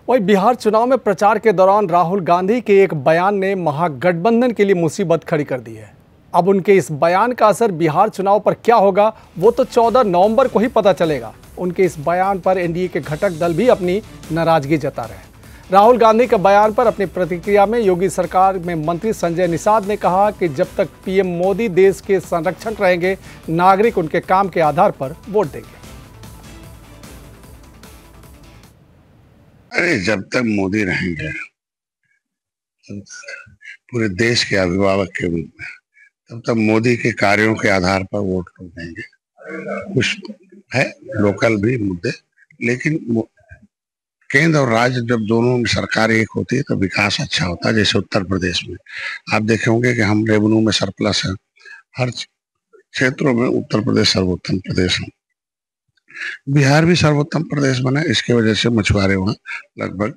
वहीं बिहार चुनाव में प्रचार के दौरान राहुल गांधी के एक बयान ने महागठबंधन के लिए मुसीबत खड़ी कर दी है। अब उनके इस बयान का असर बिहार चुनाव पर क्या होगा वो तो 14 नवंबर को ही पता चलेगा। उनके इस बयान पर एनडीए के घटक दल भी अपनी नाराजगी जता रहे हैं। राहुल गांधी के बयान पर अपनी प्रतिक्रिया में योगी सरकार में मंत्री संजय निषाद ने कहा कि जब तक पीएम मोदी देश के संरक्षण रहेंगे, नागरिक उनके काम के आधार पर वोट देंगे। अरे जब तक मोदी रहेंगे, पूरे देश के अभिभावक के रूप में, तब तक मोदी के कार्यों के आधार पर वोट लोग देंगे। कुछ है लोकल भी मुद्दे, लेकिन केंद्र और राज्य जब दोनों में सरकार एक होती है तो विकास अच्छा होता है। जैसे उत्तर प्रदेश में आप देखे होंगे कि हम रेवेन्यू में सरप्लस है, हर क्षेत्रों में उत्तर प्रदेश सर्वोत्तम प्रदेश है। बिहार भी सर्वोत्तम प्रदेश बना, इसके वजह से मछुआरे वहाँ लगभग